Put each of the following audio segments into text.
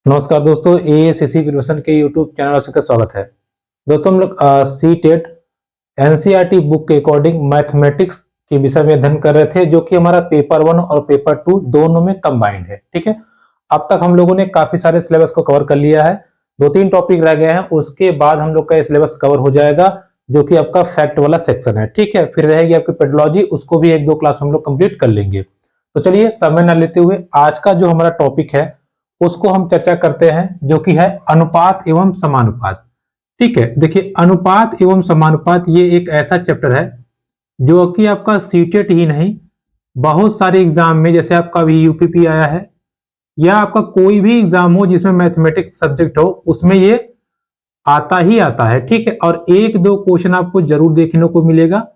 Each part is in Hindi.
नमस्कार दोस्तों, एएसएससी प्रिपरेशन के यूट्यूब चैनल में आपका स्वागत है। दोस्तों हम लोग सी टेट एनसीईआरटी बुक के अकॉर्डिंग मैथमेटिक्स के विषय में अध्ययन कर रहे थे, जो कि हमारा पेपर 1 और पेपर 2 दोनों में कंबाइंड है। ठीक है, अब तक हम लोगों ने काफी सारे सिलेबस को कवर कर लिया है। 2-3 टॉपिक रह गए हैं, उसके बाद हम लोग का सिलेबस कवर हो जाएगा, जो कि आपका फैक्ट वाला सेक्शन है। ठीक है, फिर रहेगी आपकी पेडोलॉजी, उसको भी 1-2 क्लास हम लोग कंप्लीट कर लेंगे। तो चलिए समय न लेते हुए आज का जो हमारा टॉपिक है उसको हम चर्चा करते हैं, जो कि है अनुपात एवं समानुपात। ठीक है, देखिए अनुपात एवं समानुपात ये एक ऐसा चैप्टर है जो कि आपका सीटेट ही नहीं, बहुत सारे एग्जाम में, जैसे आपका भी यूपीपी आया है या आपका कोई भी एग्जाम हो जिसमें मैथमेटिक्स सब्जेक्ट हो, उसमें ये आता ही आता है। ठीक है, और 1-2 क्वेश्चन आपको जरूर देखने को मिलेगा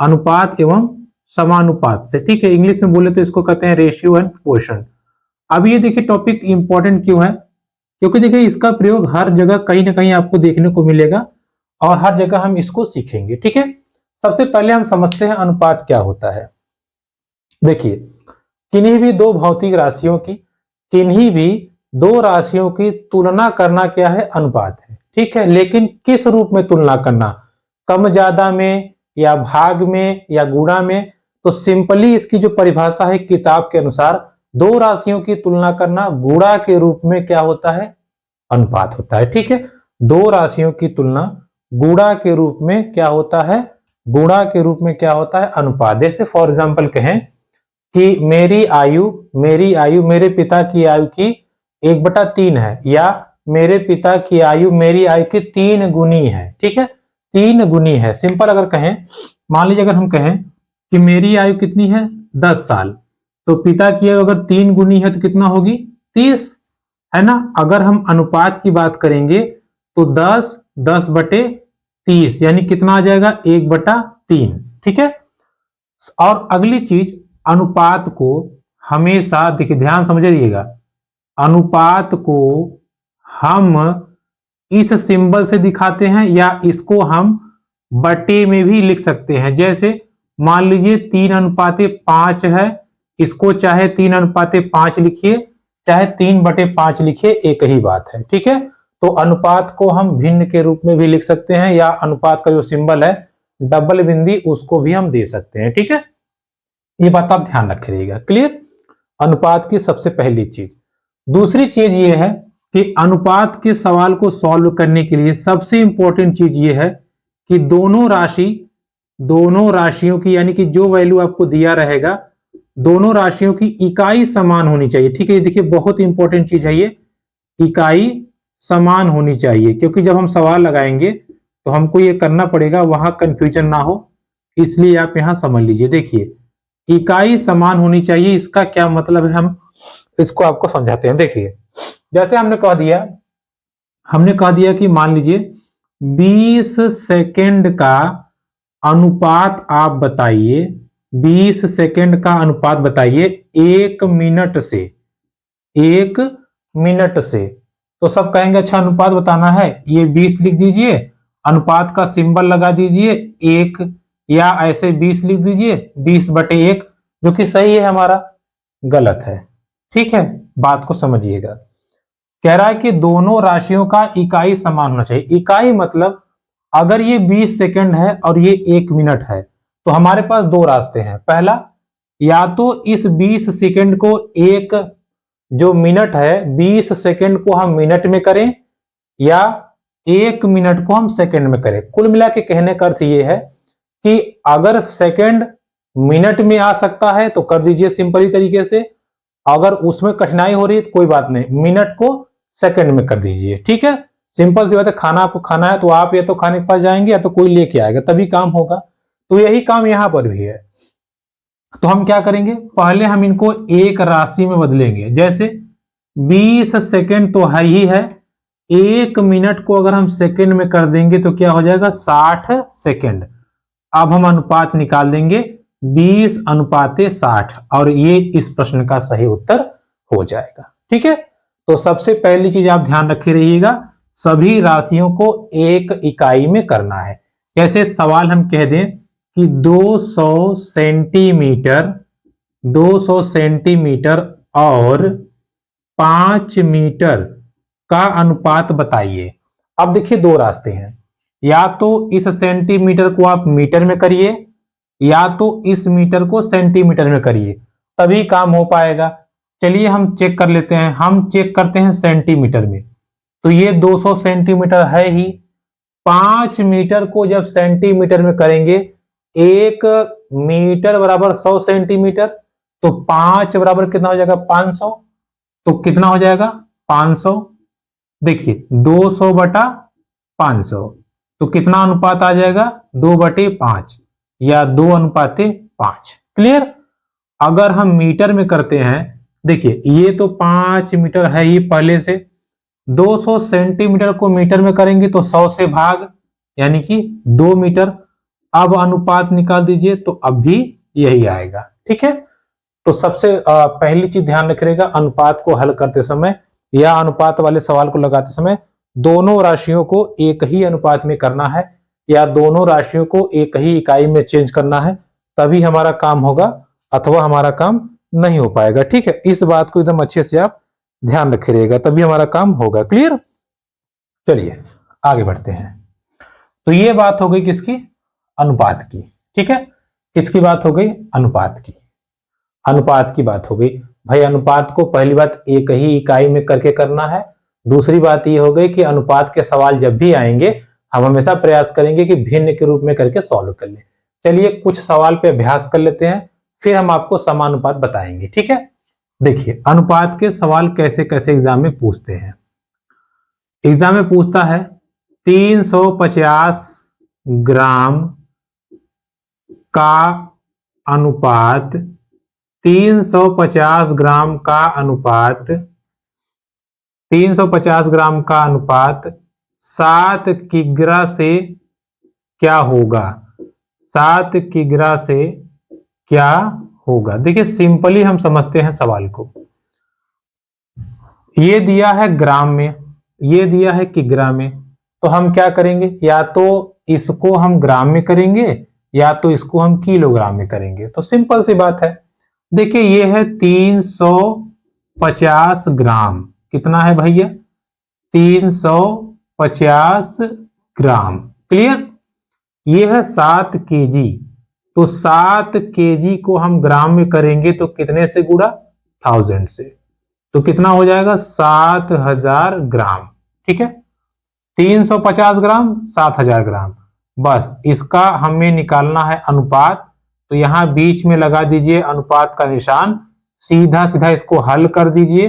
अनुपात एवं समानुपात से। ठीक है, इंग्लिश में बोले तो इसको कहते हैं रेशियो एंड प्रोपोर्शन। अब ये देखिए टॉपिक इंपॉर्टेंट क्यों है, क्योंकि देखिए इसका प्रयोग हर जगह कहीं ना कहीं आपको देखने को मिलेगा और हर जगह हम इसको सीखेंगे। ठीक है, सबसे पहले हम समझते हैं अनुपात क्या होता है। देखिए किन्हीं भी दो भौतिक राशियों की, किन्हीं भी दो राशियों की तुलना करना क्या है, अनुपात है। ठीक है, लेकिन किस रूप में तुलना करना, कम ज्यादा में या भाग में या गुणा में? तो सिंपली इसकी जो परिभाषा है किताब के अनुसार, दो राशियों की तुलना करना गुणा के रूप में क्या होता है, अनुपात होता है। ठीक है, दो राशियों की तुलना गुणा के रूप में क्या होता है, गुणा के रूप में क्या होता है, अनुपात। जैसे फॉर एग्जांपल कहें कि मेरी आयु मेरे पिता की आयु की 1/3 है, या मेरे पिता की आयु मेरी आयु की 3 गुनी है। ठीक है, 3 गुनी है। सिंपल अगर कहें, मान लीजिए अगर हम कहें कि मेरी आयु कितनी है, 10 साल, तो पिता की आयु अगर 3 गुनी है तो कितना होगी, 30, है ना। अगर हम अनुपात की बात करेंगे तो 10/30 यानी कितना आ जाएगा, 1/3। ठीक है, और अगली चीज, अनुपात को हमेशा देखिए ध्यान समझिएगा, अनुपात को हम इस सिंबल से दिखाते हैं या इसको हम बटे में भी लिख सकते हैं। जैसे मान लीजिए 3:5 है, इसको चाहे 3:5 लिखिए, चाहे 3/5 लिखिए, एक ही बात है। ठीक है, तो अनुपात को हम भिन्न के रूप में भी लिख सकते हैं, या अनुपात का जो सिंबल है डबल बिंदी, उसको भी हम दे सकते हैं। ठीक है, ये बात आप ध्यान रखिएगा। क्लियर, अनुपात की सबसे पहली चीज। दूसरी चीज ये है कि अनुपात के सवाल को सॉल्व करने के लिए सबसे इंपॉर्टेंट चीज ये है कि दोनों राशियों की, यानी कि जो वैल्यू आपको दिया रहेगा, दोनों राशियों की इकाई समान होनी चाहिए। ठीक है, देखिए बहुत इंपॉर्टेंट चीज है ये, इकाई समान होनी चाहिए, क्योंकि जब हम सवाल लगाएंगे तो हमको ये करना पड़ेगा, वहां कंफ्यूजन ना हो, इसलिए आप यहां समझ लीजिए। देखिए इकाई समान होनी चाहिए, इसका क्या मतलब है, हम इसको आपको समझाते हैं। देखिए जैसे हमने कह दिया कि मान लीजिए 20 सेकंड का अनुपात आप बताइए, 20 सेकंड का अनुपात बताइए 1 मिनट से, 1 मिनट से। तो सब कहेंगे अच्छा अनुपात बताना है, ये 20 लिख दीजिए, अनुपात का सिंबल लगा दीजिए 1, या ऐसे 20 लिख दीजिए, 20/1, जो कि सही है हमारा, गलत है। ठीक है, बात को समझिएगा। कह रहा है कि दोनों राशियों का इकाई समान होना चाहिए। इकाई मतलब अगर ये 20 सेकंड है और ये 1 मिनट है, तो हमारे पास दो रास्ते हैं। पहला, या तो इस 20 सेकंड को, एक जो मिनट है 20 सेकंड को हम मिनट में करें, या 1 मिनट को हम सेकंड में करें। कुल मिला के कहने का अर्थ ये है कि अगर सेकंड मिनट में आ सकता है तो कर दीजिए सिंपली तरीके से, अगर उसमें कठिनाई हो रही है तो कोई बात नहीं, मिनट को सेकंड में कर दीजिए। ठीक है, सिंपल सी बात है। खाना आपको खाना है तो आप या तो खाने के पास जाएंगे या तो कोई लेके आएगा, तभी काम होगा। तो यही काम यहां पर भी है। तो हम क्या करेंगे, पहले हम इनको एक राशि में बदलेंगे। जैसे 20 सेकंड तो है ही है, 1 मिनट को अगर हम सेकंड में कर देंगे तो क्या हो जाएगा, 60 सेकंड। अब हम अनुपात निकाल देंगे 20:60, और ये इस प्रश्न का सही उत्तर हो जाएगा। ठीक है, तो सबसे पहली चीज आप ध्यान रखे रहिएगा, सभी राशियों को एक इकाई में करना है। जैसे सवाल हम कह दें कि 200 सेंटीमीटर और 5 मीटर का अनुपात बताइए। अब देखिए दो रास्ते हैं, या तो इस सेंटीमीटर को आप मीटर में करिए या तो इस मीटर को सेंटीमीटर में करिए, तभी काम हो पाएगा। चलिए हम चेक कर लेते हैं, हम चेक करते हैं सेंटीमीटर में। तो ये 200 सेंटीमीटर है ही, 5 मीटर को जब सेंटीमीटर में करेंगे, 1 मीटर बराबर 100 सेंटीमीटर, तो 5 बराबर कितना हो जाएगा 500, तो कितना हो जाएगा 500। देखिए 200 बटा 500, तो कितना अनुपात आ जाएगा 2/5 या 2:5। क्लियर। अगर हम मीटर में करते हैं, देखिए ये तो 5 मीटर है ही पहले से, 200 सेंटीमीटर को मीटर में करेंगे तो 100 से भाग, यानी कि 2 मीटर। अब अनुपात निकाल दीजिए तो अब भी यही आएगा। ठीक है, तो सबसे पहली चीज ध्यान रखिएगा, अनुपात को हल करते समय या अनुपात वाले सवाल को लगाते समय दोनों राशियों को एक ही अनुपात में करना है या दोनों राशियों को एक ही इकाई में चेंज करना है, तभी हमारा काम होगा, अथवा हमारा काम नहीं हो पाएगा। ठीक है, इस बात को एकदम अच्छे से आप ध्यान रखिएगा, तभी हमारा काम होगा। क्लियर। चलिए आगे बढ़ते हैं। तो ये बात हो गई किसकी, अनुपात की। ठीक है, किसकी बात हो गई, अनुपात की। अनुपात की बात हो गई भाई। अनुपात को पहली बात एक ही इकाई में करके करना है। दूसरी बात ये हो गई कि अनुपात के सवाल जब भी आएंगे हम हमेशा प्रयास करेंगे कि भिन्न के रूप में करके सॉल्व कर लें। चलिए कुछ सवाल पे अभ्यास कर लेते हैं, फिर हम आपको समानुपात बताएंगे। ठीक है, देखिए अनुपात के सवाल कैसे कैसे एग्जाम में पूछते हैं। एग्जाम में पूछता है 350 ग्राम का अनुपात, 350 ग्राम का अनुपात, 350 ग्राम का अनुपात 7 किग्रा से क्या होगा, 7 किग्रा से क्या होगा। देखिए सिंपली हम समझते हैं सवाल को। ये दिया है ग्राम में, ये दिया है किग्रा में, तो हम क्या करेंगे, या तो इसको हम ग्राम में करेंगे या तो इसको हम किलोग्राम में करेंगे। तो सिंपल सी बात है, देखिए ये है 350 ग्राम, कितना है भैया 350 ग्राम। क्लियर। ये है 7 केजी, तो 7 केजी को हम ग्राम में करेंगे तो कितने से गुणा, 1000 से, तो कितना हो जाएगा 7000 ग्राम। ठीक है, 350 ग्राम 7000 ग्राम, बस इसका हमें निकालना है अनुपात। तो यहां बीच में लगा दीजिए अनुपात का निशान, सीधा सीधा इसको हल कर दीजिए।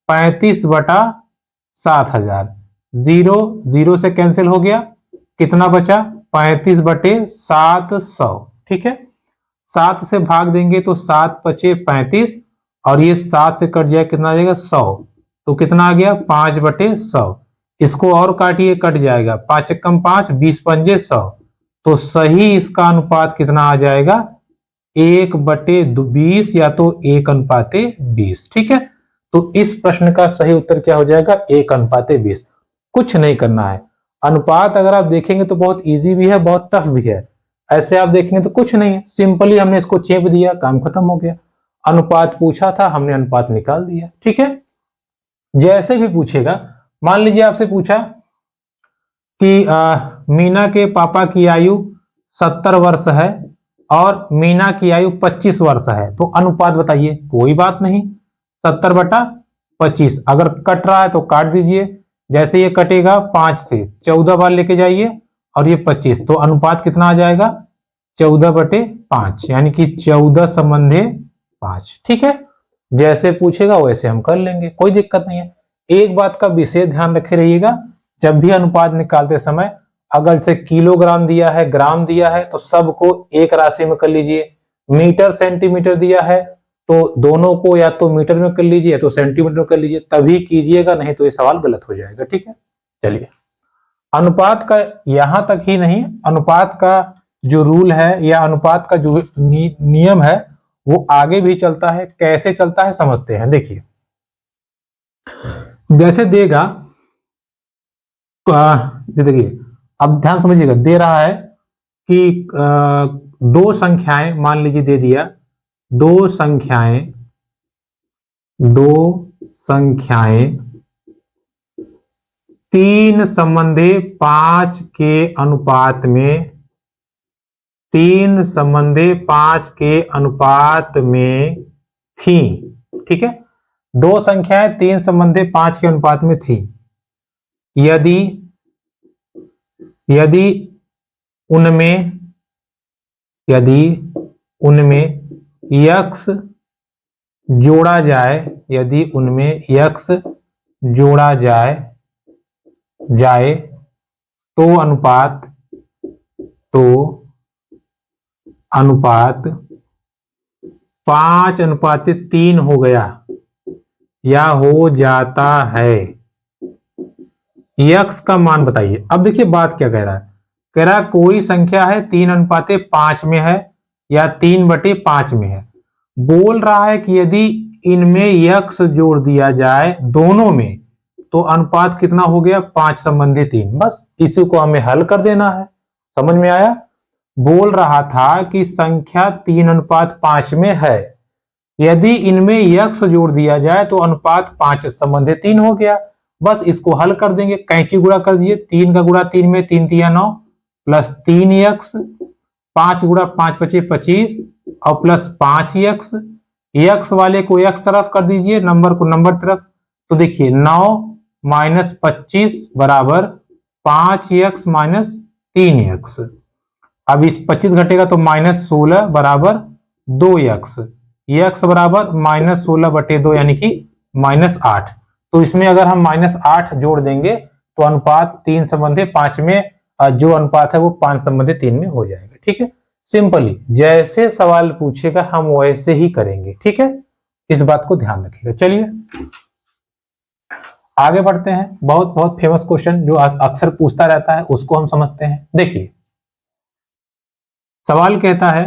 35 बटा 7000, 0 0 से कैंसिल हो गया, कितना बचा 35 बटे 700। ठीक है, 7 से भाग देंगे तो 7 बचे 35, और ये 7 से कट जाए कितना आ जाएगा 100, तो कितना आ गया 5 बटे 100। इसको और काटिए, कट जाएगा, 5 कम 5, 20 पंजे 100, तो सही इसका अनुपात कितना आ जाएगा 1/20 या तो 1:20। ठीक है, तो इस प्रश्न का सही उत्तर क्या हो जाएगा 1:20। कुछ नहीं करना है। अनुपात अगर आप देखेंगे तो बहुत इजी भी है, बहुत टफ भी है। ऐसे आप देखेंगे तो कुछ नहीं है, सिंपली हमने इसको चेप दिया, काम खत्म हो गया। अनुपात पूछा था, हमने अनुपात निकाल दिया। ठीक है, जैसे भी पूछेगा, मान लीजिए आपसे पूछा कि मीना के पापा की आयु 70 वर्ष है और मीना की आयु 25 वर्ष है, तो अनुपात बताइए। कोई बात नहीं, 70 बटा 25, अगर कट रहा है तो काट दीजिए। जैसे ये कटेगा 5 से 14 बार लेके जाइए और ये 25, तो अनुपात कितना आ जाएगा 14/5, यानी कि 14/5। ठीक है, जैसे पूछेगा वैसे हम कर लेंगे, कोई दिक्कत नहीं है। एक बात का विशेष ध्यान रखे रहिएगा, जब भी अनुपात निकालते समय अगर से किलोग्राम दिया है, ग्राम दिया है, तो सबको एक राशि में कर लीजिए। मीटर सेंटीमीटर दिया है तो दोनों को या तो मीटर में कर लीजिए या तो सेंटीमीटर में कर लीजिए, तभी कीजिएगा, नहीं तो ये सवाल गलत हो जाएगा। ठीक है, चलिए अनुपात का यहां तक ही नहीं, अनुपात का जो रूल है या अनुपात का जो नियम है वो आगे भी चलता है। कैसे चलता है समझते हैं। देखिए जैसे देगा, देखिए अब ध्यान समझिएगा, दे रहा है कि दो संख्याएं, मान लीजिए दे दिया दो संख्याएं 3 संबंधे 5 के अनुपात में, 3 संबंधे 5 के अनुपात में थी। ठीक है, दो संख्याएं 3 संबंधे 5 के अनुपात में थी। यदि यदि उनमें x जोड़ा जाए, यदि उनमें x जोड़ा जाए तो अनुपात 5:3 हो गया या हो जाता है। x का मान बताइए। अब देखिए बात क्या कह रहा है, कह रहा कोई संख्या है 3:5 में है या 3/5 में है। बोल रहा है कि यदि इनमें x जोड़ दिया जाए दोनों में तो अनुपात कितना हो गया, 5 संबंधी 3। बस इसी को हमें हल कर देना है। समझ में आया? बोल रहा था कि संख्या 3:5 में है, यदि इनमें x जोड़ दिया जाए तो अनुपात 5 संबंधी 3 हो गया। बस इसको हल कर देंगे, कैंची गुणा कर दीजिए। 3 का गुणा 3 में 3 तिया 9 प्लस 3x, 5 गुणा 5 बचे 25 और प्लस 5x। x वाले को x तरफ कर दीजिए, नंबर को नंबर तरफ। तो देखिए 9 माइनस 25 बराबर 5x माइनस 3x। अब इस 25 घटेगा तो -16 बराबर 2x। x बराबर -16/2 यानी कि -8। तो इसमें अगर हम -8 जोड़ देंगे तो अनुपात 3 संबंधी 5 में, जो अनुपात है वो 5 संबंधी 3 में हो जाएगा। ठीक है, सिंपली जैसे सवाल पूछेगा हम वैसे ही करेंगे। ठीक है, इस बात को ध्यान रखिएगा। चलिए आगे बढ़ते हैं। बहुत बहुत फेमस क्वेश्चन जो अक्सर पूछता रहता है उसको हम समझते हैं। देखिए सवाल कहता है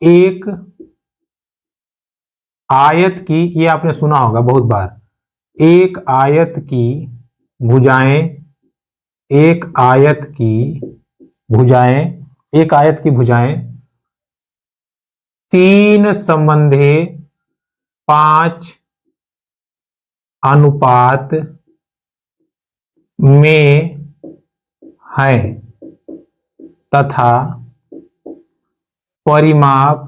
एक आयत की, ये आपने सुना होगा बहुत बार, एक आयत की भुजाएं, एक आयत की भुजाएं 3 संबंधे 5 अनुपात में है तथा परिमाप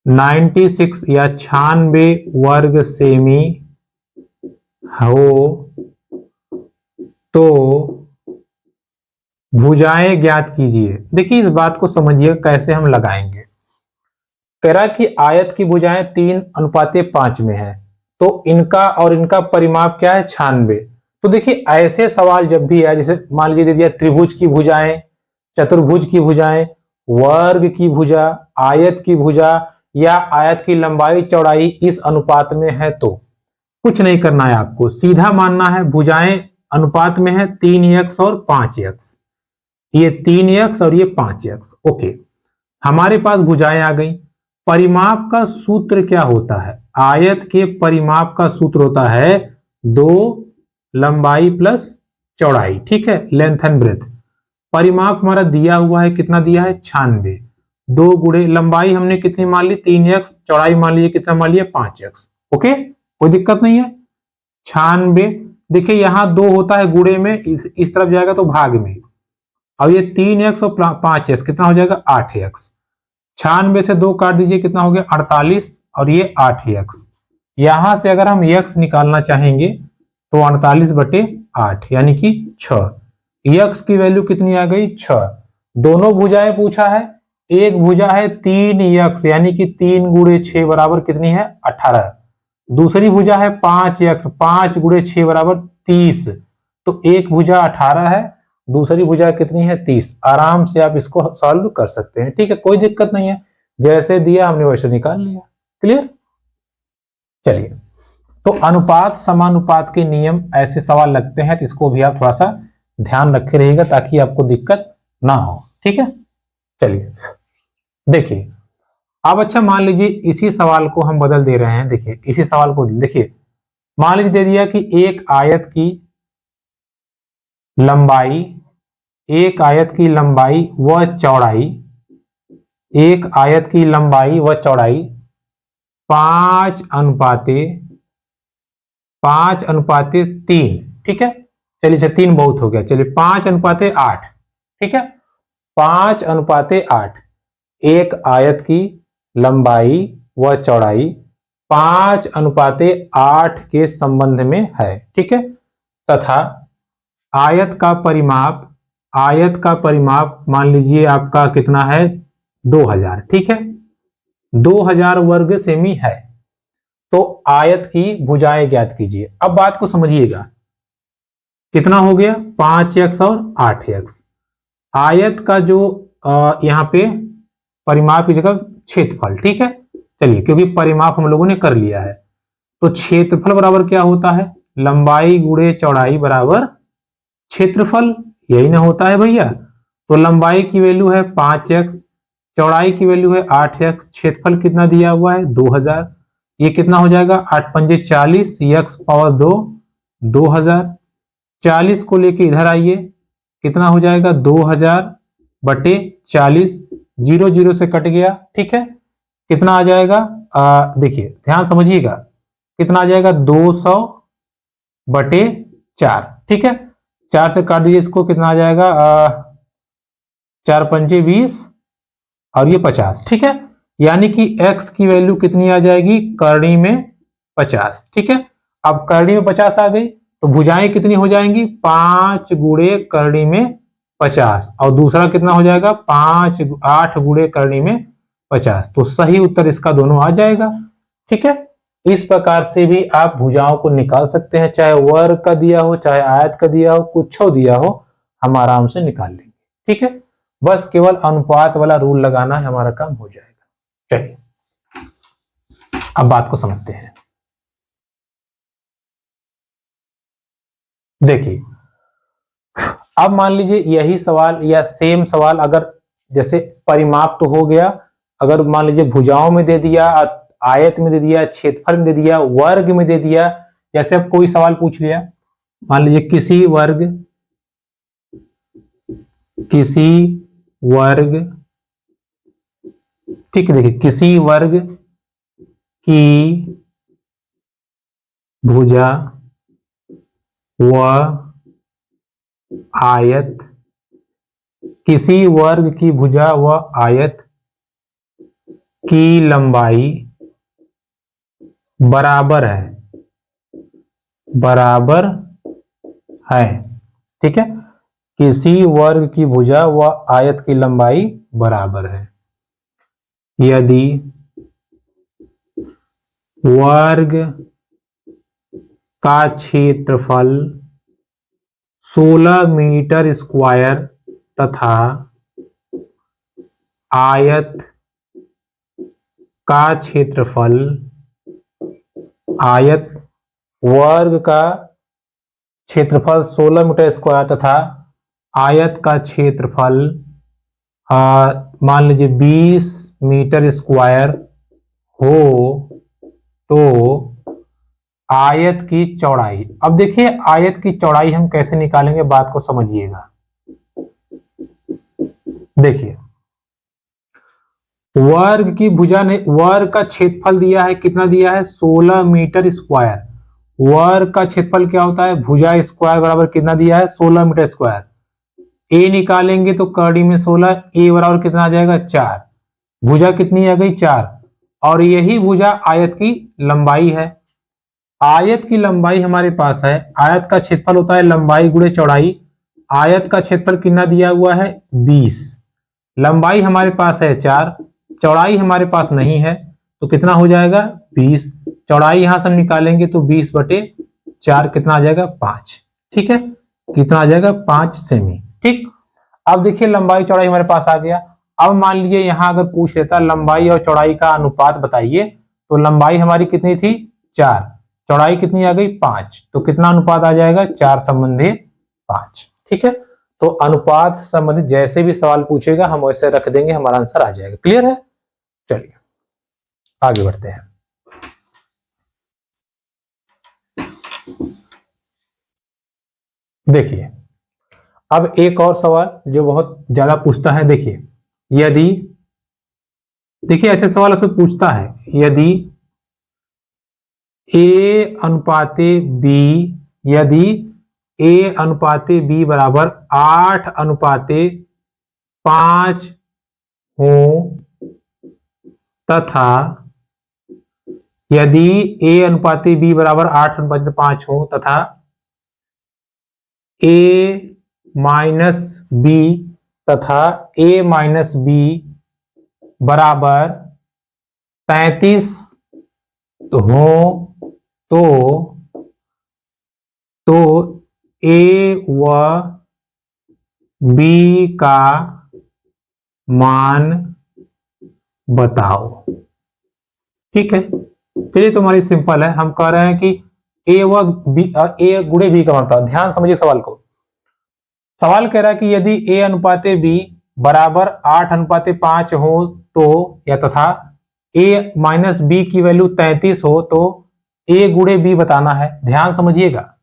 96 या 96 वर्ग सेमी हो तो भुजाएं ज्ञात कीजिए। देखिए इस बात को समझिए कैसे हम लगाएंगे। कह रहा कि आयत की भुजाएं 3:5 में है, तो इनका और इनका परिमाप क्या है, 96। तो देखिए ऐसे सवाल जब भी है, जैसे मान लीजिए दे दिया त्रिभुज की भुजाएं, चतुर्भुज की भुजाएं, वर्ग की भुजा, आयत की भुजा या आयत की लंबाई चौड़ाई इस अनुपात में है, तो कुछ नहीं करना है आपको, सीधा मानना है भुजाएं अनुपात में है 3x और 5x। ये 3x और ये 5x। ओके, हमारे पास भुजाएं आ गई। परिमाप का सूत्र क्या होता है? आयत के परिमाप का सूत्र होता है 2 लंबाई प्लस चौड़ाई। ठीक है, लेंथ एंड ब्रेथ। परिमाप हमारा दिया हुआ है, कितना दिया है, 96। 2 गुणे लंबाई हमने कितनी मान ली, 3x, चौड़ाई मान लीजिए कितना मान लिया, 5x। ओके, कोई दिक्कत नहीं है। 96, देखिए यहां 2 होता है गुणे में, इस तरफ जाएगा तो भाग में। अब ये 3x और 5x कितना हो जाएगा, 8x। 96 से 2 काट दीजिए, कितना हो गया, 48 और ये 8x। यहां से अगर हम x निकालना चाहेंगे तो 48/8 यानी कि 6। x की वैल्यू कितनी आ गई, 6। दोनों भुजाएं पूछा है, एक भुजा है 3x यानी कि 3 गुणे 6 बराबर कितनी है, 18। दूसरी भुजा है 5x, 5 गुणे 6 बराबर 30। तो एक भुजा 18 है, दूसरी भुजा कितनी है, 30। आराम से आप इसको सॉल्व कर सकते हैं। ठीक है, कोई दिक्कत नहीं है, जैसे दिया हमने वैसे निकाल लिया। क्लियर? चलिए, तो अनुपात समानुपात के नियम ऐसे सवाल लगते हैं, तो इसको भी आप थोड़ा सा ध्यान रखे रहिएगा ताकि आपको दिक्कत ना हो। ठीक है, चलिए देखिए अब अच्छा मान लीजिए इसी सवाल को हम बदल दे रहे हैं। देखिए इसी सवाल को देखिए, मान लीजिए दे दिया कि एक आयत की लंबाई व चौड़ाई एक आयत की लंबाई व चौड़ाई 5:3, ठीक है। चलिए अच्छा 3 बहुत हो गया, चलिए 5:8, ठीक है। 5:8 एक आयत की लंबाई व चौड़ाई 5:8 के संबंध में है, ठीक है। तथा आयत का परिमाप मान लीजिए आपका कितना है 2000, ठीक है। 2000 वर्ग सेमी है। तो आयत की भुजाएं ज्ञात कीजिए। अब बात को समझिएगा, कितना हो गया 5x और 8x। आयत का जो यहाँ पे परिमाप की जगह क्षेत्रफल, ठीक है। चलिए क्योंकि परिमाप हम लोगों ने कर लिया है, तो क्षेत्रफल बराबर क्या होता है, लंबाई गुणे चौड़ाई बराबर क्षेत्रफल, यही ना होता है भैया। तो लंबाई की वैल्यू है 5x, चौड़ाई की वैल्यू है 8x, क्षेत्रफल कितना दिया हुआ है 2000। ये कितना हो जाएगा 8 पंजे 40, x पावर 2 2000। 40 को लेके इधर आइए, कितना हो जाएगा 2000/40, 0 0 से कट गया, ठीक है। कितना आ जाएगा, देखिए ध्यान समझिएगा, कितना आ जाएगा 200/4, ठीक है। 4 से काट दीजिए इसको, कितना आ जाएगा 4 पंजे 20 और ये 50, ठीक है। यानी कि x की वैल्यू कितनी आ जाएगी करणी में 50, ठीक है। अब करणी में 50 आ गई तो भुजाएं कितनी हो जाएंगी 5 गुणे करणी में 50, और दूसरा कितना हो जाएगा 8 गुणे करणी में 50। तो सही उत्तर इसका दोनों आ जाएगा, ठीक है। इस प्रकार से भी आप भुजाओं को निकाल सकते हैं, चाहे वर्ग का दिया हो चाहे आयत का दिया हो, कुछ दिया हो, हम आराम से निकाल लेंगे, ठीक है। बस केवल अनुपात वाला रूल लगाना है, हमारा काम हो जाएगा। चलिए अब बात को समझते हैं। देखिए अब मान लीजिए यही सवाल या सेम सवाल, अगर जैसे परिमाप तो हो गया, अगर मान लीजिए भुजाओं में दे दिया, आयत में दे दिया, क्षेत्रफल में दे दिया, वर्ग में दे दिया। जैसे अब कोई सवाल पूछ लिया, मान लीजिए किसी वर्ग, ठीक है, देखिए किसी वर्ग की भुजा व आयत, किसी वर्ग की भुजा व आयत की लंबाई बराबर है, ठीक है। किसी वर्ग की भुजा व आयत की लंबाई बराबर है यदि वर्ग का क्षेत्रफल 16 मीटर स्क्वायर तथा आयत का क्षेत्रफल, आयत वर्ग का क्षेत्रफल 16 मीटर स्क्वायर तथा आयत का क्षेत्रफल मान लीजिए 20 मीटर स्क्वायर हो, तो आयत की चौड़ाई, अब देखिए आयत की चौड़ाई हम कैसे निकालेंगे, बात को समझिएगा। देखिए वर्ग की भुजा ने, वर्ग का क्षेत्रफल दिया है, कितना दिया है 16 मीटर स्क्वायर। वर्ग का क्षेत्रफल क्या होता है, भुजा स्क्वायर बराबर कितना दिया है 16 मीटर स्क्वायर। ए निकालेंगे तो करणी में 16, ए बराबर कितना आ जाएगा 4, भुजा कितनी आ गई 4, और यही भुजा आयत की लंबाई है। आयत की लंबाई हमारे पास है, आयत का क्षेत्रफल होता है लंबाई गुणे चौड़ाई। आयत का क्षेत्रफल कितना दिया हुआ है 20, लंबाई हमारे पास है 4, चौड़ाई हमारे पास नहीं है, तो कितना हो जाएगा 20। चौड़ाई यहां से हम निकालेंगे तो 20/4 कितना आ जाएगा 5, ठीक है। कितना आ जाएगा 5 सेमी, ठीक। अब देखिए लंबाई चौड़ाई हमारे पास आ गया। अब मान लीजिए यहां अगर पूछ लेता लंबाई और चौड़ाई का अनुपात बताइए, तो लंबाई हमारी कितनी थी 4, चौड़ाई कितनी आ गई 5, तो कितना अनुपात आ जाएगा 4:5, ठीक है। तो अनुपात संबंधित जैसे भी सवाल पूछेगा हम वैसे रख देंगे, हमारा आंसर आ जाएगा। क्लियर है, चलिए आगे बढ़ते हैं। देखिए अब एक और सवाल जो बहुत ज्यादा पूछता है, देखिए यदि देखिए ऐसे सवाल आपसे पूछता है, यदि ए अनुपाते बी, यदि ए अनुपाते बी बराबर 8:5 हो तथा यदि ए अनुपाते बी बराबर 8:5 हो तथा ए माइनस बी तथा ए माइनस बी बराबर 33 हो तो ए व बी का मान बताओ। ठीक है, चलिए तो हमारी सिंपल है, हम कह रहे हैं कि ए व बी, ए गुणे बी का मान बताओ। ध्यान समझिए सवाल को। सवाल कह रहा है कि यदि ए अनुपाते बी बराबर 8:5 हो तो, या तथा ए माइनस बी की वैल्यू 33 हो तो ए गुणे बी बताना है। ध्यान समझिएगा,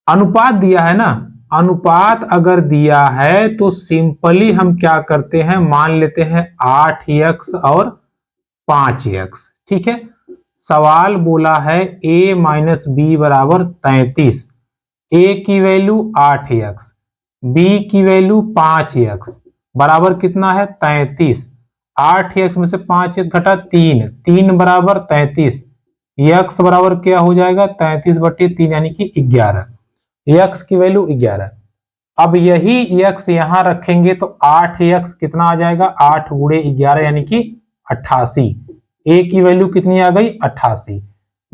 अनुपात दिया है ना, अनुपात अगर दिया है तो सिंपली हम क्या करते हैं, मान लेते हैं 8x और 5x। ठीक है, सवाल बोला है a माइनस बी बराबर 33, a की वैल्यू 8x, b की वैल्यू 5x, बराबर कितना है 33। 8x में से 5x घटा 3, 3 बराबर 33, x बराबर क्या हो जाएगा 33/3 यानी कि 11, x की वैल्यू 11। अब यही x यहां रखेंगे तो 8x कितना आ जाएगा, 8 गुणे 11 यानी कि 88। a की वैल्यू कितनी आ गई 88।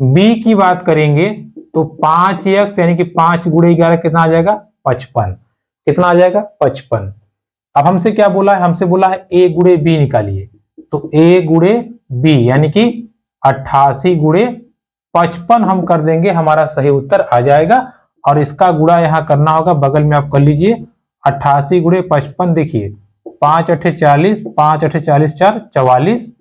b की बात करेंगे तो 5x यानी कि 5 गुणे 11 कितना आ जाएगा 55। कितना आ जाएगा 55। अब हमसे क्या बोला है, हमसे बोला है a गुणे b निकालिए, तो a गुणे b यानी कि 88 गुणे 55 हम कर देंगे, हमारा सही उत्तर आ जाएगा। और इसका गुणा यहां करना होगा, बगल में आप कर लीजिए 88 गुणे 55। देखिए 5 8 40, 5 8 40 4 44,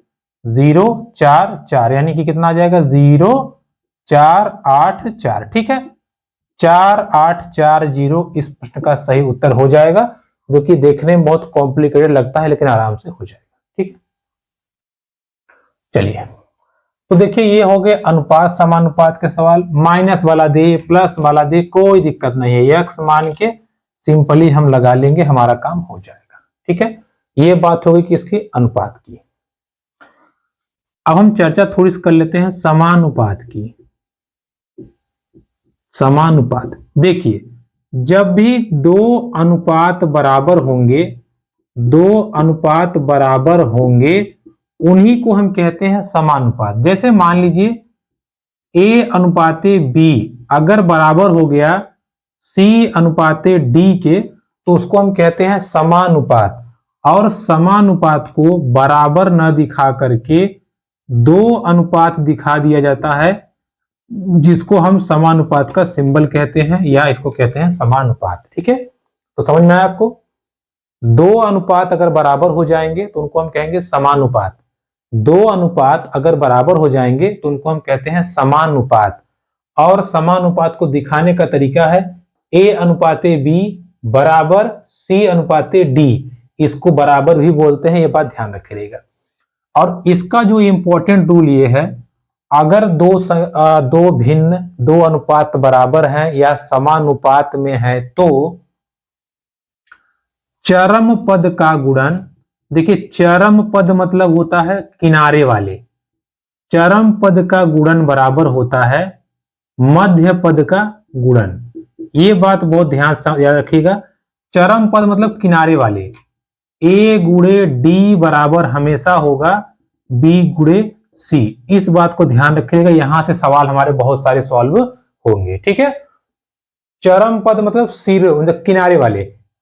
0 4 4 यानी कि कितना आ जाएगा 0 4 8 4। ठीक है, 4 8 4 0 इस प्रश्न का सही उत्तर हो जाएगा, जो कि देखने में बहुत कॉम्प्लिकेटेड लगता है लेकिन आराम से हो जाएगा। ठीक, चलिए तो देखिए ये हो गए अनुपात समानुपात के सवाल। माइनस वाला दे, प्लस वाला दे, कोई दिक्कत नहीं है, यक्स मान के सिंपली हम लगा लेंगे, हमारा काम हो जाएगा। ठीक है, ये बात हो गई किसकी, अनुपात की। अब हम चर्चा थोड़ी सी कर लेते हैं समानुपात की। समानुपात देखिए, जब भी दो अनुपात बराबर होंगे, दो अनुपात बराबर होंगे, उन्हीं को हम कहते हैं समानुपात। जैसे मान लीजिए a अनुपाते b अगर बराबर हो गया c अनुपाते d के, तो उसको हम कहते हैं समानुपात। और समानुपात को बराबर न दिखा करके दो अनुपात दिखा दिया जाता है, जिसको हम समानुपात का सिंबल कहते हैं, या इसको कहते हैं समानुपात। ठीक है, तो समझ में आया आपको। दो अनुपात अगर बराबर हो जाएंगे तो उनको हम कहेंगे समानुपात। दो अनुपात अगर बराबर हो जाएंगे तो उनको हम कहते हैं समानुपात। और समानुपात को दिखाने का तरीका है a अनुपाते b बराबर c अनुपाते d, इसको बराबर भी बोलते हैं, ये बात ध्यान रखिएगा। और इसका जो इंपॉर्टेंट रूल ये है, अगर दो भिन्न दो अनुपात बराबर हैं या समानुपात में है तो चरम पद का गुणन, देखिए चरम पद मतलब होता है किनारे वाले, चरम पद का गुणन बराबर होता है मध्य पद का गुणन। ये बात बहुत ध्यान से याद रखिएगा, चरम पद मतलब किनारे वाले। a गुणे डी बराबर हमेशा होगा b गुणे c, इस बात को ध्यान रखिएगा, यहां से सवाल हमारे बहुत सारे सॉल्व होंगे। ठीक है, चरम पद मतलब सिर, मतलब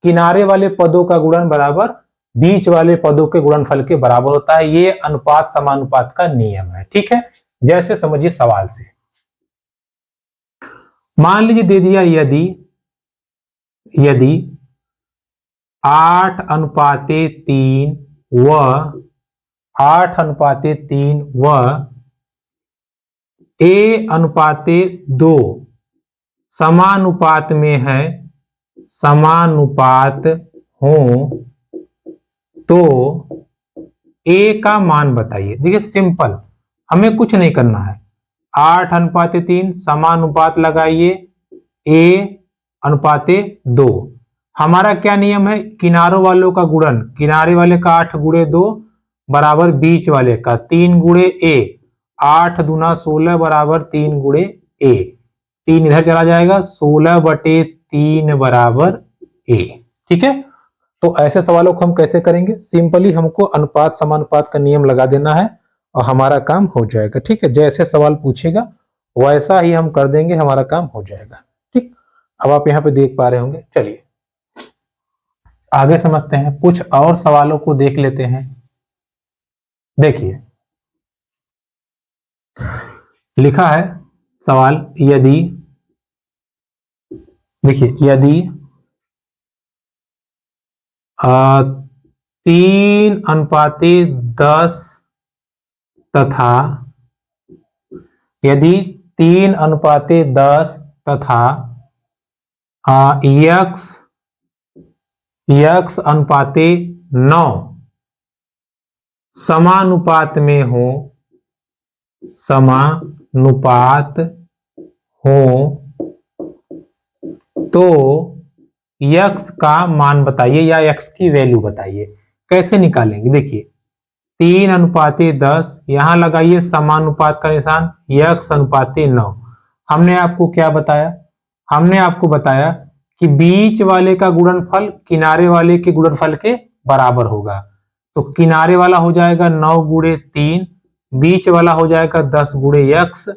किनारे वाले पदों का गुणन बराबर बीच वाले पदों के गुणनफल के बराबर होता है। ये अनुपात समानुपात का नियम है। ठीक है, जैसे समझिए सवाल से, मान लीजिए दे दिया यदि 8:3 व 8:3 व a/2 समानुपात में है, समानुपात हो तो ए का मान बताइए। देखिए सिंपल, हमें कुछ नहीं करना है, 8:3 समानुपात लगाइए ए अनुपाते 2। हमारा क्या नियम है, किनारों वालों का गुणन, किनारे वाले का 8 गुणे 2 बराबर बीच वाले का 3 गुणे ए, 8 दूना 16 बराबर 3 गुणे ए, 3 इधर चला जाएगा, 16/3 बराबर ए। ठीक है, तो ऐसे सवालों को हम कैसे करेंगे, सिंपली हमको अनुपात समानुपात का नियम लगा देना है और हमारा काम हो जाएगा। ठीक है, जैसे सवाल पूछेगा वैसा ही हम कर देंगे, हमारा काम हो जाएगा। ठीक, अब आप यहाँ पे देख पा रहे होंगे। चलिए आगे समझते हैं, कुछ और सवालों को देख लेते हैं। देखिए लिखा है सवाल, यदि, देखिए यदि 3:10 तथा, यदि 3:10 तथा यक्स अनुपाते 9 समानुपात में हो, समानुपात हो तो यक्स का मान बताइए या यक्स की वैल्यू बताइए। कैसे निकालेंगे, देखिए 3:10, यहां लगाइए समानुपात का निशान, यक्स अनुपाते 9। हमने आपको क्या बताया, हमने आपको बताया कि बीच वाले का गुणनफल किनारे वाले के गुणनफल के बराबर होगा। तो किनारे वाला हो जाएगा 9 गुणे 3, बीच वाला हो जाएगा 10 गुणे यक्स,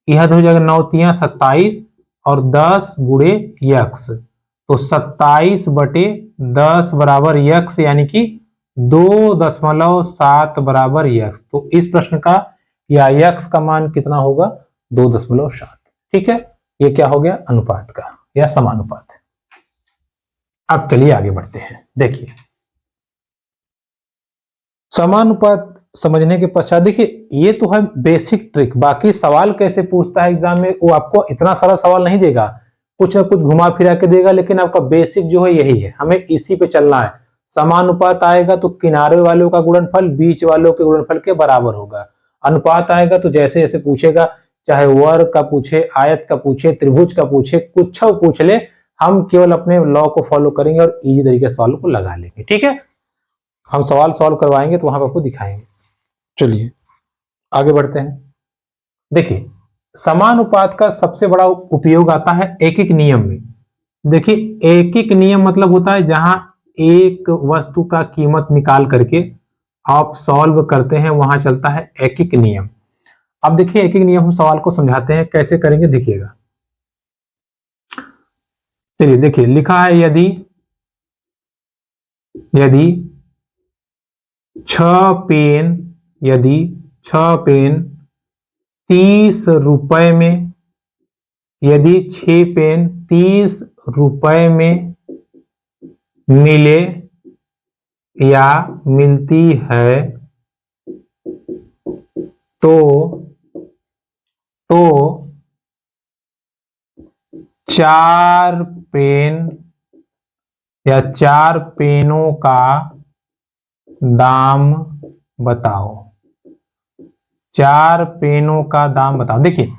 यह हो जाएगा 9 3 27 और 10 गुणे यक्स, तो 27/10 बराबर यक्स, यानी कि 2.7 बराबर यक्स। तो इस प्रश्न का या यक्स का मान कितना होगा, 2.7। ठीक है, ये क्या हो गया, अनुपात का या समानुपात। अब चलिए आगे बढ़ते हैं। देखिए समानुपात समझने के पश्चात, देखिए ये तो है बेसिक ट्रिक, बाकी सवाल कैसे पूछता है एग्जाम में, वो आपको इतना सारा सवाल नहीं देगा, कुछ ना कुछ घुमा फिरा के देगा, लेकिन आपका बेसिक जो है यही है, हमें इसी पे चलना है। समानुपात आएगा तो किनारे वालों का गुणनफल बीच वालों के गुणनफल के बराबर होगा। अनुपात आएगा तो जैसे जैसे पूछेगा, चाहे वर्ग का पूछे, आयत का पूछे, त्रिभुज का पूछे, कुछ पूछ ले, हम केवल अपने लॉ को फॉलो करेंगे और इजी तरीके से सवालों को लगा लेंगे। ठीक है, हम सवाल सॉल्व करवाएंगे तो वहां पर आपको दिखाएंगे। चलिए आगे बढ़ते हैं। देखिए समानुपात का सबसे बड़ा उपयोग आता है एक एक नियम में। देखिए एक एक नियम मतलब होता है जहां एक वस्तु का कीमत निकाल करके आप सॉल्व करते हैं, वहां चलता है एक एक नियम। अब देखिए एक एक नियम हम सवाल को समझाते हैं, कैसे करेंगे देखिएगा। चलिए देखिए लिखा है, यदि 6 पेन, यदि 6 पेन 30 रुपए में, यदि 6 पेन 30 रुपए में मिले या मिलती है तो 4 पेन या 4 पेनों का दाम बताओ, 4 पेनों का दाम बताओ। देखिए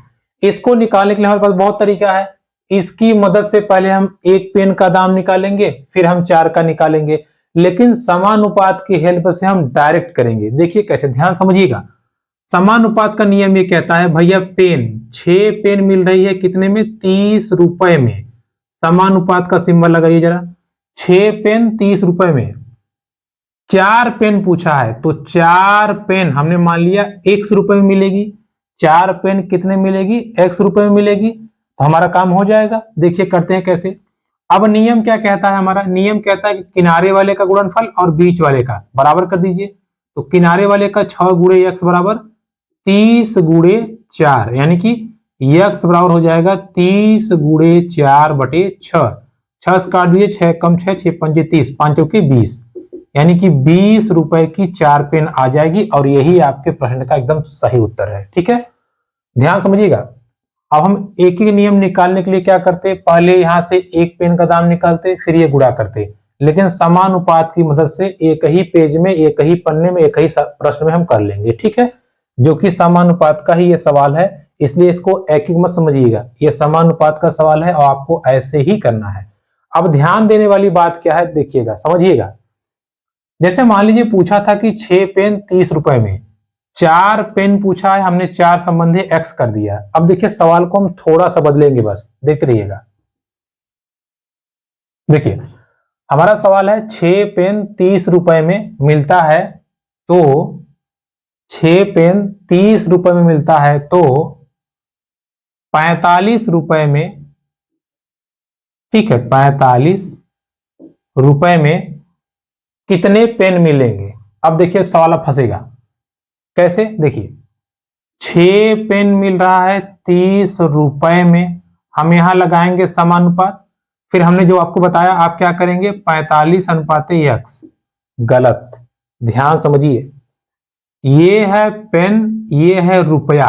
इसको निकालने के लिए हमारे पास बहुत तरीका है, इसकी मदद से पहले हम एक पेन का दाम निकालेंगे, फिर हम 4 का निकालेंगे, लेकिन समानुपात की हेल्प से हम डायरेक्ट करेंगे। देखिए कैसे, ध्यान समझिएगा। समानुपात का नियम ये कहता है, भैया पेन 6 पेन मिल रही है कितने में, 30 रुपए में। समानुपात का सिंबल लगाइए जरा, 6 पेन 30 रुपए में, 4 पेन पूछा है तो 4 पेन हमने मान लिया x रुपए में मिलेगी, 4 पेन कितने मिलेगी, x रुपए में मिलेगी, तो हमारा काम हो जाएगा। देखिए करते हैं कैसे। अब नियम क्या कहता है, हमारा नियम कहता है कि किनारे वाले का गुणनफल और बीच वाले का बराबर कर दीजिए। तो किनारे वाले का 6 गुणे x बराबर 30 गुणे 4, यानी कि x बराबर हो जाएगा 30 गुणे 4/6। 6 से काट दीजिए, 6 कम 6, 6 पंजे 30, 5 चौके 20, यानी कि 20 रुपए की 4 पेन आ जाएगी, और यही आपके प्रश्न का एकदम सही उत्तर है। ठीक है, ध्यान समझिएगा। अब हम एक ही नियम निकालने के लिए क्या करते, पहले यहां से एक पेन का दाम निकालते, फिर ये गुणा करते, लेकिन समानुपात की मदद से एक ही पेज में, एक ही पन्ने में, एक ही प्रश्न में हम कर लेंगे। ठीक है, जो कि समानुपात का ही ये सवाल है, इसलिए इसको एक एक मत समझिएगा। ये समानुपात का सवाल है और आपको ऐसे ही करना है। अब ध्यान देने वाली बात क्या है, देखिएगा, समझिएगा। जैसे मान लीजिए पूछा था कि 6 पेन 30 रुपए में, 4 पेन पूछा है, हमने 4 संबंधी एक्स कर दिया। अब देखिए सवाल को हम थोड़ा सा बदलेंगे, बस देखते रहिएगा। देखिए हमारा सवाल है 6 पेन 30 रुपए में मिलता है, तो 6 पेन 30 रुपए में मिलता है तो 45 रुपए में, ठीक है, 45 रुपए में कितने पेन मिलेंगे। अब देखिए सवाल अब फंसेगा कैसे, देखिए 6 पेन मिल रहा है 30 रुपए में, हम यहां लगाएंगे समानुपात, फिर हमने जो आपको बताया आप क्या करेंगे 45 अनुपाते x, गलत, ध्यान समझिए। ये है पेन, ये है रुपया,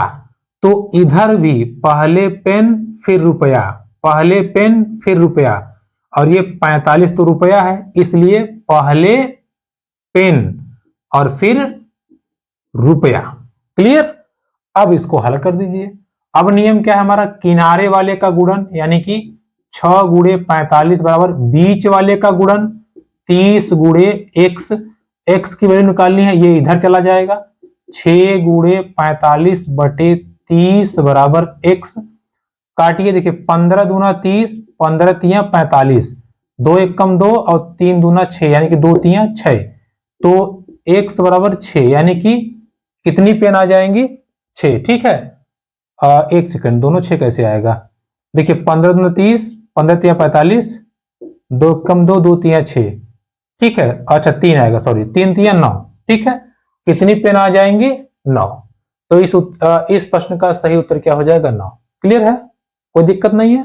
तो इधर भी पहले पेन फिर रुपया, पहले पेन फिर रुपया, और ये 45 तो रुपया है, इसलिए पहले पेन और फिर रुपया। क्लियर। अब इसको हल कर दीजिए। अब नियम क्या है हमारा, किनारे वाले का गुणन, यानी कि 6 गुणे 45 बराबर बीच वाले का गुणन 30 गुणे x, x की वैल्यू निकालनी है, ये इधर चला जाएगा, 6 गुणे 45 बटे 30 बराबर x, काटिए, देखिए 15 दूना 30, 15 तिया 45, 2 एक कम 2 और 3 दूना 6, यानी कि 2 तिया 6, तो x बराबर 6, यानी कि कितनी पेन आ जाएंगी 6। ठीक है, एक सेकंड, दोनों 6 कैसे आएगा, देखिए 15 दूना 30, 15 तिया 45, 2 कम 2, 2 तिया 6, ठीक है, अच्छा 3 आएगा, सॉरी 3 तिया 9। ठीक है, कितनी पेन आ जाएंगी 9, तो इस प्रश्न का सही उत्तर क्या हो जाएगा 9। क्लियर है, कोई दिक्कत नहीं है।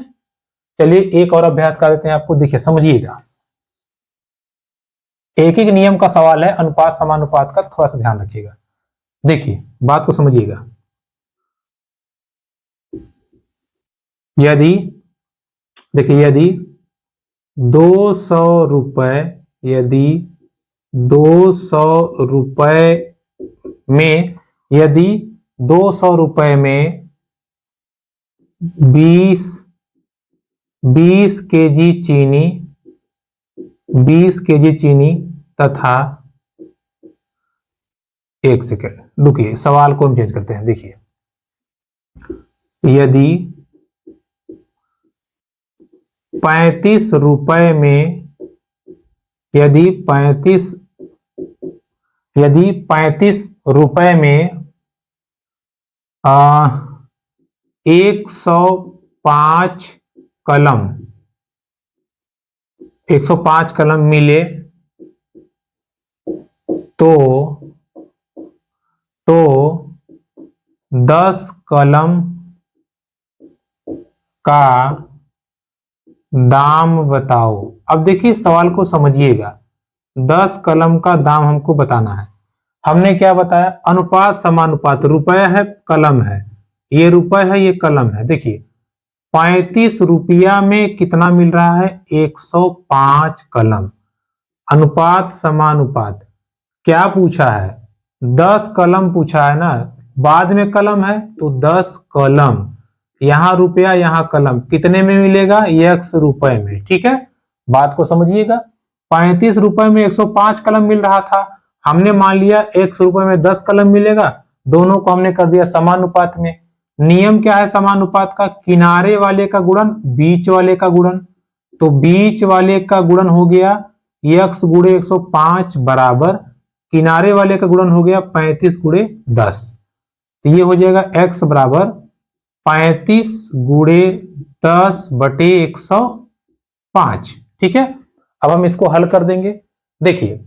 चलिए एक और अभ्यास कर देते हैं आपको, देखिए समझिएगा। एक एक नियम का सवाल है, अनुपात समानुपात का, थोड़ा सा ध्यान रखिएगा। देखिए बात को समझिएगा। यदि देखिए यदि 200 रुपए, यदि 200 रुपए में, यदि 200 रुपए में 20 केजी चीनी, 20 केजी चीनी तथा, एक सेकेंड रुकिए, सवाल को हम चेंज करते हैं। देखिए यदि 35 रुपए में, यदि 35 रुपए में 105 कलम, 105 कलम मिले तो 10 कलम का दाम बताओ। अब देखिए सवाल को समझिएगा, 10 कलम का दाम हमको बताना है। हमने क्या बताया, अनुपात समानुपात, रुपया है कलम है, ये रुपया है ये कलम है। देखिए 35 रुपया में कितना मिल रहा है 105 कलम, अनुपात समानुपात। क्या पूछा है 10 कलम पूछा है ना, बाद में कलम है तो 10 कलम, यहां रुपया यहां कलम, कितने में मिलेगा x रुपए में। ठीक है, बात को समझिएगा। 35 रुपए में 105 कलम मिल रहा था, हमने मान लिया x रुपए में 10 कलम मिलेगा, दोनों को हमने कर दिया समानुपात में। नियम क्या है समानुपात का, किनारे वाले का गुणन बीच वाले का गुणन, तो बीच वाले का गुणन हो गया x गुणे 105 बराबर किनारे वाले का गुणन हो गया 35 गुणे 10, तो ये हो जाएगा x बराबर 35 गुणे 10 बटे 105। ठीक है, अब हम इसको हल कर देंगे। देखिए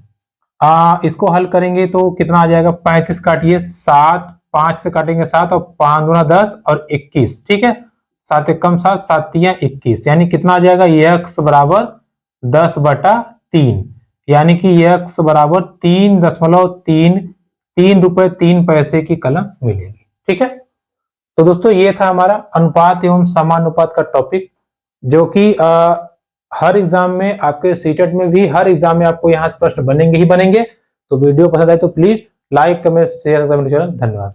इसको हल करेंगे तो कितना आ जाएगा, 35 काटिए, 7, 5 से काटेंगे 7 और 5 गुना 10 और 21। ठीक है, 7 एक कम 7, 7 तिया 21, यानी कितना आ जाएगा x बराबर 10 बटा 3, यानी कि x बराबर 3.3 रुपए 3 पैसे की कलम मिलेगी। ठीक है, तो दोस्तों ये था हमारा अनुपात एवं समानुपात का टॉपिक, जो कि हर एग्जाम में, आपके सीटेट में भी हर एग्जाम में आपको यहाँ से प्रश्न बनेंगे ही बनेंगे। तो वीडियो पसंद आए तो प्लीज लाइक, कमेंट, शेयर, धन्यवाद।